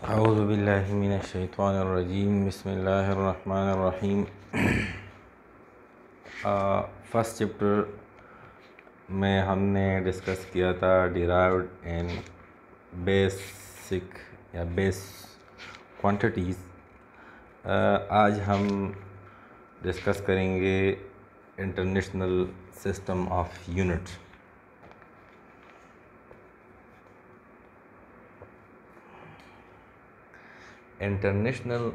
अऊज़ु बिल्लाहि मिनश शैतानिर रजीम बिस्मिल्लाहिर रहमानिर रहीम। First chapter में हमने डिस्कस किया था डिराइव्ड एंड बेसिक या बेस क्वांटिटीज़। आज हम डिस्कस करेंगे international system of unit. International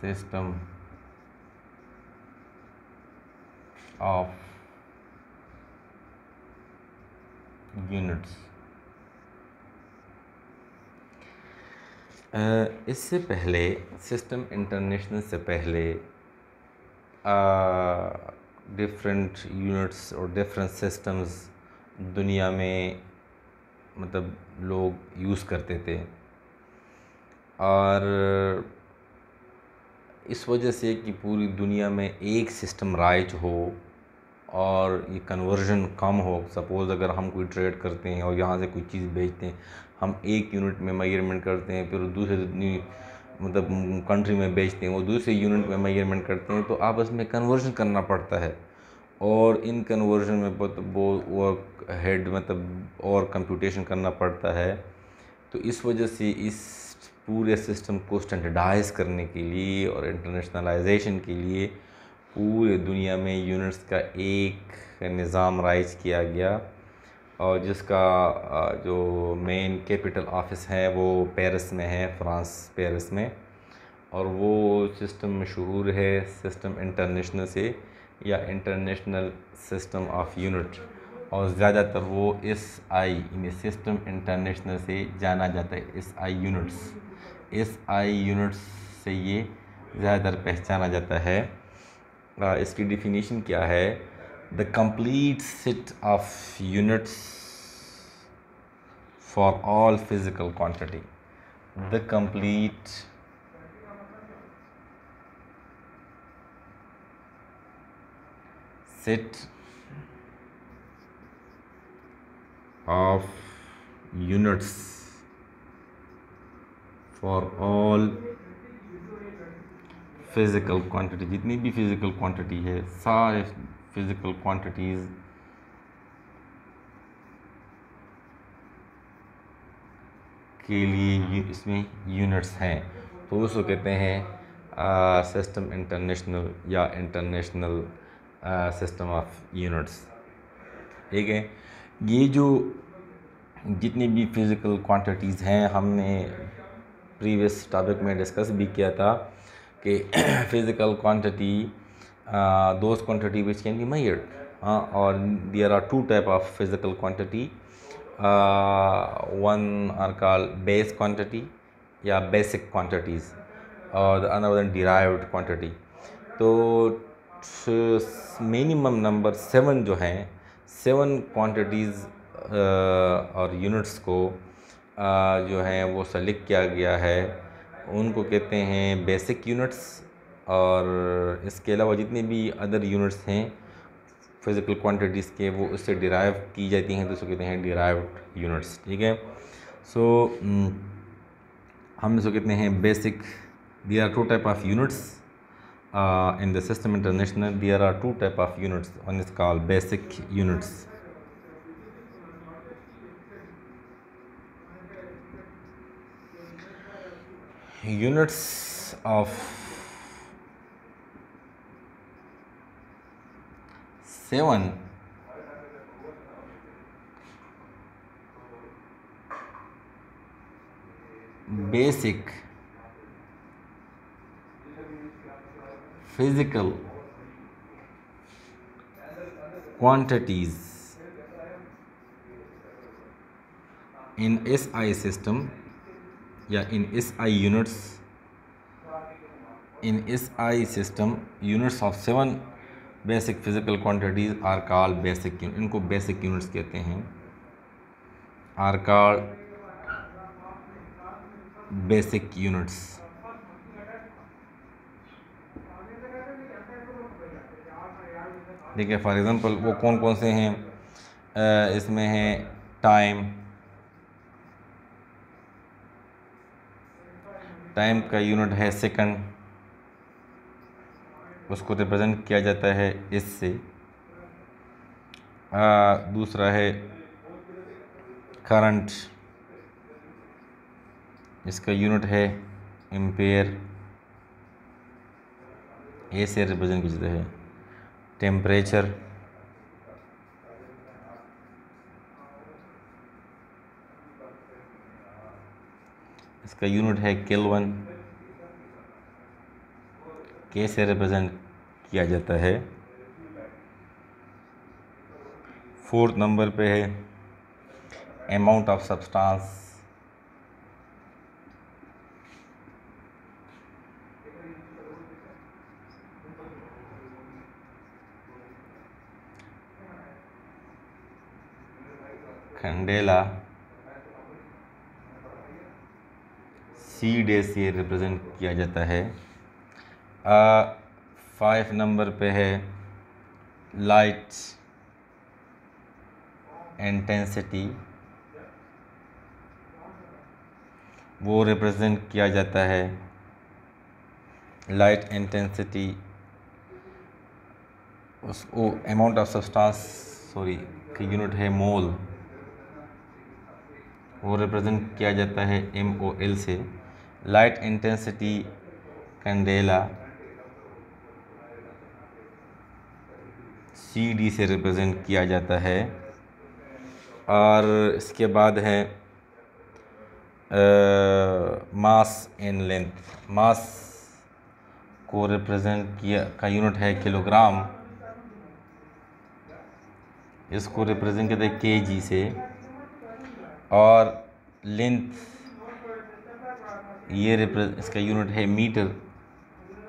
system of units. इससे पहले सिस्टम इंटरनेशनल से पहले डिफरेंट यूनिट्स और डिफरेंट सिस्टम्स दुनिया में मतलब लोग यूज़ करते थे, और इस वजह से कि पूरी दुनिया में एक सिस्टम राइज हो और ये कन्वर्जन कम हो। सपोज़ अगर हम कोई ट्रेड करते हैं और यहाँ से कोई चीज़ बेचते हैं, हम एक यूनिट में मेजरमेंट करते हैं, फिर दूसरे मतलब कंट्री में बेचते हैं, वो दूसरे यूनिट में मेजरमेंट करते हैं, तो आपस में कन्वर्जन करना पड़ता है। और इन कन्वर्जन में वो वर्क हेड मतलब और कंप्यूटेशन करना पड़ता है। तो इस वजह से इस पूरे सिस्टम को स्टैंडर्डाइज करने के लिए और इंटरनेशनलाइजेशन के लिए पूरे दुनिया में यूनिट्स का एक निज़ाम राइज किया गया, और जिसका जो मेन कैपिटल ऑफिस है वो पेरिस में है, फ्रांस पेरिस में। और वो सिस्टम मशहूर है सिस्टम इंटरनेशनल से या इंटरनेशनल सिस्टम ऑफ यूनिट, और ज़्यादातर वो SI यानी सिस्टम इंटरनेशनल से जाना जाता है। SI यूनिट्स से ये ज़्यादातर पहचाना जाता है। इसकी डिफिनीशन क्या है? The complete set of units for all physical quantity. The complete set of units for all physical quantity, जितनी भी फिज़िकल क्वांटिटी है, सारे फिज़िकल क्वांटिटीज़ के लिए इसमें यूनिट्स हैं, तो उसको कहते हैं सिस्टम इंटरनेशनल या इंटरनेशनल सिस्टम ऑफ यूनिट्स। ठीक है, ये जो जितनी भी फिज़िकल क्वांटिटीज़ हैं, हमने प्रीवियस टॉपिक में डिस्कस भी किया था कि physical quantity those quantity which can be measured, और there are two type of physical quantity. One are called base quantity या बेसिक क्वांटिटीज़, और the another one derived quantity. तो मिनिमम नंबर 7 जो हैं, 7 क्वांटिटीज़ और यूनिट्स को जो हैं वो सेलेक्ट किया गया है, उनको कहते हैं बेसिक यूनिट्स। और इसके अलावा जितने भी अदर यूनिट्स हैं फिज़िकल क्वांटिटीज़ के, वो उससे डिराइव की जाती हैं, तो उसको कहते हैं डिराइव्ड यूनिट्स। ठीक है, सो हम इसको कहते हैं basic. There are two type of units in the system international. There are two type of units. One is called basic units. Units of 7 basic physical quantities in SI system या in SI units. In SI system, units of 7 basic physical quantities are called basic units. इनको basic units कहते हैं, are called basic units. देखिए for example वो कौन कौन से हैं, इसमें है टाइम, टाइम का यूनिट है सेकंड, उसको रिप्रेजेंट किया जाता है इससे। दूसरा है करंट, इसका यूनिट है एम्पेयर, ए से रिप्रेजेंट किया जाता है। टेम्परेचर, इसका यूनिट है केल्विन, के से रिप्रेजेंट किया जाता है। फोर्थ नंबर पे है amount of substance, candela, C D से रिप्रेजेंट किया जाता है। 5 नंबर पे है लाइट इंटेंसिटी, वो रिप्रेजेंट किया जाता है लाइट इंटेंसिटी, उसको अमाउंट ऑफ सब्सटेंस सॉरी का यूनिट है मोल, वो रिप्रेजेंट किया जाता है MOL से। लाइट इंटेंसिटी कैंडेला CD से रिप्रेजेंट किया जाता है। और इसके बाद है मास एंड लेंथ, मास को रिप्रेजेंट किया का यूनिट है किलोग्राम, इसको रिप्रेजेंट करते हैं kg से। और लेंथ ये इसका यूनिट है मीटर,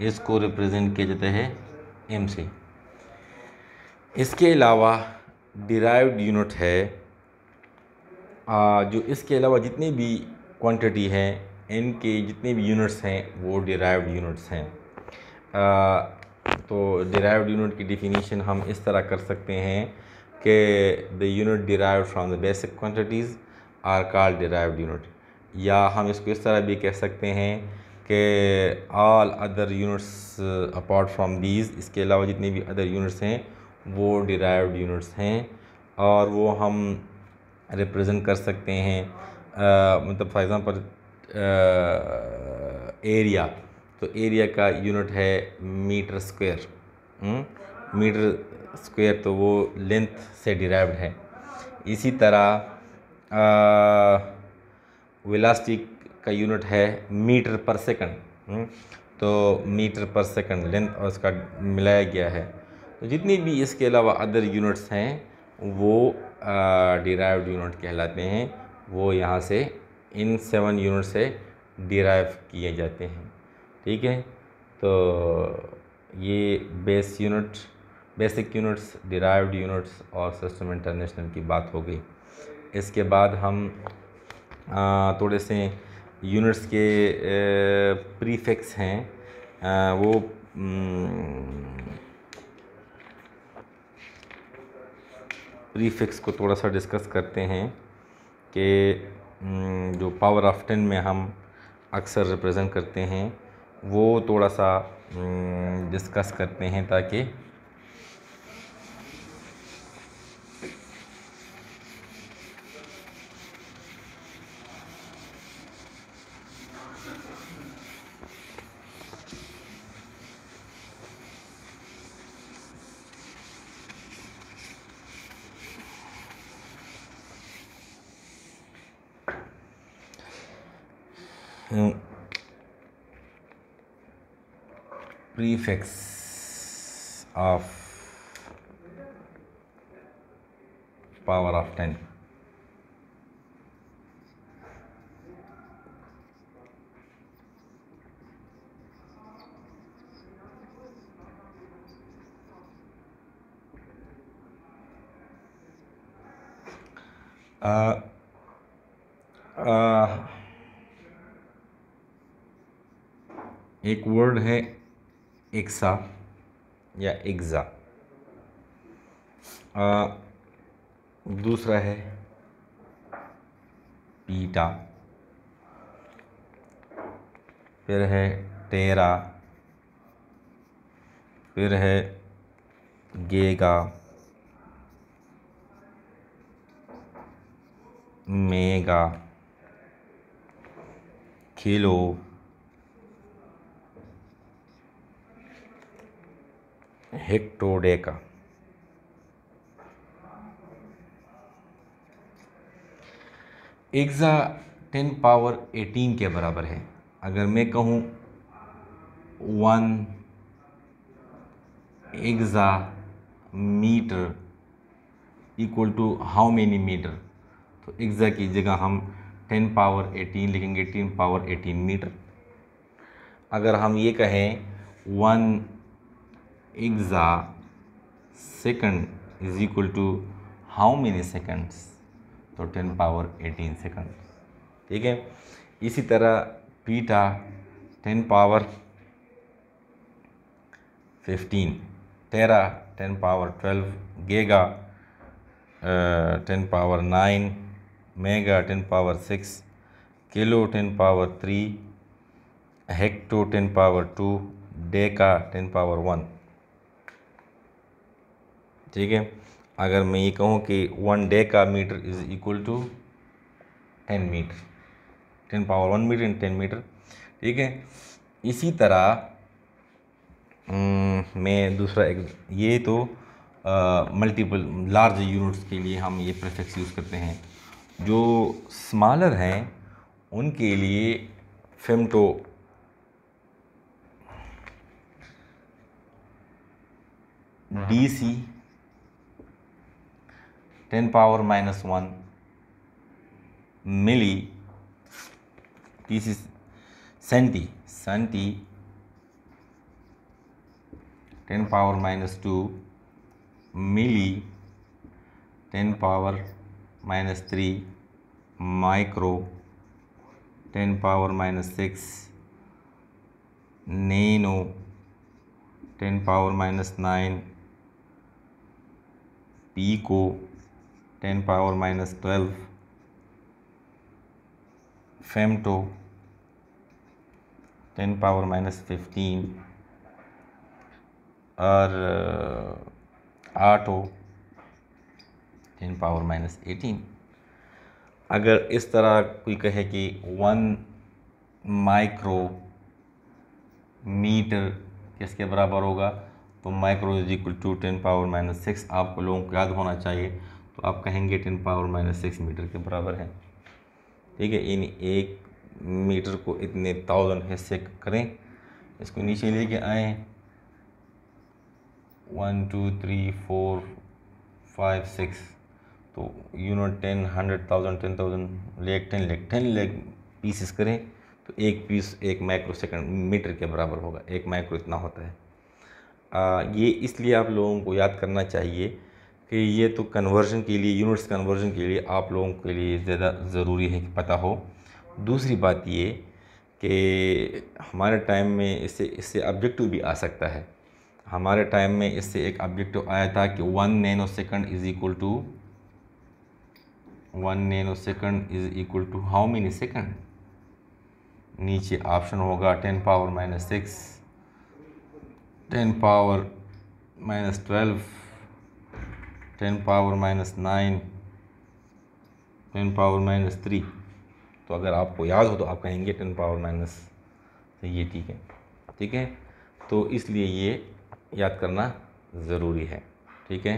इसको रिप्रेजेंट किया जाता है M से। इसके अलावा डिराइव्ड यूनिट है, जो इसके अलावा जितनी भी क्वांटिटी है इनके जितने भी यूनिट्स हैं वो डिराइव्ड यूनिट्स हैं। तो डिराइव्ड यूनिट की डेफिनेशन हम इस तरह कर सकते हैं कि the unit derived from the basic quantities are called derived unit, या हम इसको इस तरह भी कह सकते हैं कि all other units apart from these, इसके अलावा जितनी भी अदर यूनिट्स हैं वो डिराइव्ड यूनिट्स हैं। और वो हम रिप्रेजेंट कर सकते हैं मतलब फॉर एग्ज़ाम्पल एरिया, तो एरिया का यूनिट है मीटर स्क्वायर, मीटर स्क्वायर तो वो लेंथ से डिराइव्ड है। इसी तरह वेलोसिटी का यूनिट है मीटर पर सेकंड, तो मीटर पर सेकंड लेंथ और उसका मिलाया गया है। तो जितनी भी इसके अलावा अदर यूनिट्स हैं वो डिराइव्ड यूनिट कहलाते हैं, वो यहाँ से इन 7 यूनिट से डिराइव किए जाते हैं। ठीक है, तो ये बेसिक यूनिट्स, डिराइव्ड यूनिट्स और सिस्टम इंटरनेशनल की बात हो गई। इसके बाद हम थोड़े से यूनिट्स के प्रीफिक्स हैं, वो प्रीफिक्स को थोड़ा सा डिस्कस करते हैं कि जो पावर ऑफ 10 में हम अक्सर रिप्रेजेंट करते हैं वो थोड़ा सा डिस्कस करते हैं ताकि prefix of power of 10. एक वर्ड है एक्सा या एग्जा, दूसरा है पीटा, फिर है टेरा, फिर है giga, mega, kilo, hecto deca. Exa 10 power 18 के बराबर है। अगर मैं कहूँ 1 exa metre equal to how many metre, तो एक्सा की जगह हम 10 पावर 18 लिखेंगे, 10 पावर 18 मीटर। अगर हम ये कहें 1 exa second is equal to how many seconds, तो 10 पावर 18 सेकंड। ठीक है। इसी तरह peta 10 power 15, tera 10 power 12, giga 10 power 9, mega 10 power 6, kilo 10 power 3, hecto 10 power 2, deca 10 power 1। ठीक है। अगर मैं ये कहूँ कि 1 deca metre is equal to 10 metre, 10 power 1 metre in 10 metre. ठीक है। इसी तरह मैं दूसरा ये तो मल्टीपल लार्ज यूनिट्स के लिए हम ये प्रीफिक्स यूज़ करते हैं। जो स्मॉलर हैं उनके लिए femto DC 10 power -1, milli DC centi 10 power -2, milli 10 power -3, micro 10 power -6, nano 10 power -9, pico 10 power -12, femto 10 power -15 और आटो 10 पावर -18। अगर इस तरह कोई कहे कि 1 माइक्रो मीटर किसके बराबर होगा, तो micro is equal to 10 power -6 आपको लोगों को याद होना चाहिए, तो आप कहेंगे 10 पावर -6 मीटर के बराबर है। ठीक है। इन 1 मीटर को इतने 1000 हिस्से करें, इसको नीचे लेके आए, 1 2 3 4 5 6, तो यूनिट 10 100,000 10,000 लाख 10 लाख पीसेस करें, तो एक पीस 1 माइक्रो सेकंड मीटर के बराबर होगा। 1 माइक्रो इतना होता है। ये इसलिए आप लोगों को याद करना चाहिए कि ये तो कन्वर्जन के लिए, यूनिट्स कन्वर्जन के लिए आप लोगों के लिए ज़्यादा ज़रूरी है कि पता हो। दूसरी बात ये कि हमारे टाइम में इससे ऑब्जेक्टिव भी आ सकता है। हमारे टाइम में इससे एक ऑब्जेक्टिव आया था कि 1 nano second is equal to 1 nano second is equal to how many second. नीचे ऑप्शन होगा 10 पावर -6, 10 पावर -12, 10 पावर -9, 10 पावर -3। तो अगर आपको याद हो तो आप कहेंगे 10 पावर माइनस, तो ये ठीक है। ठीक है। तो इसलिए ये याद करना ज़रूरी है। ठीक है।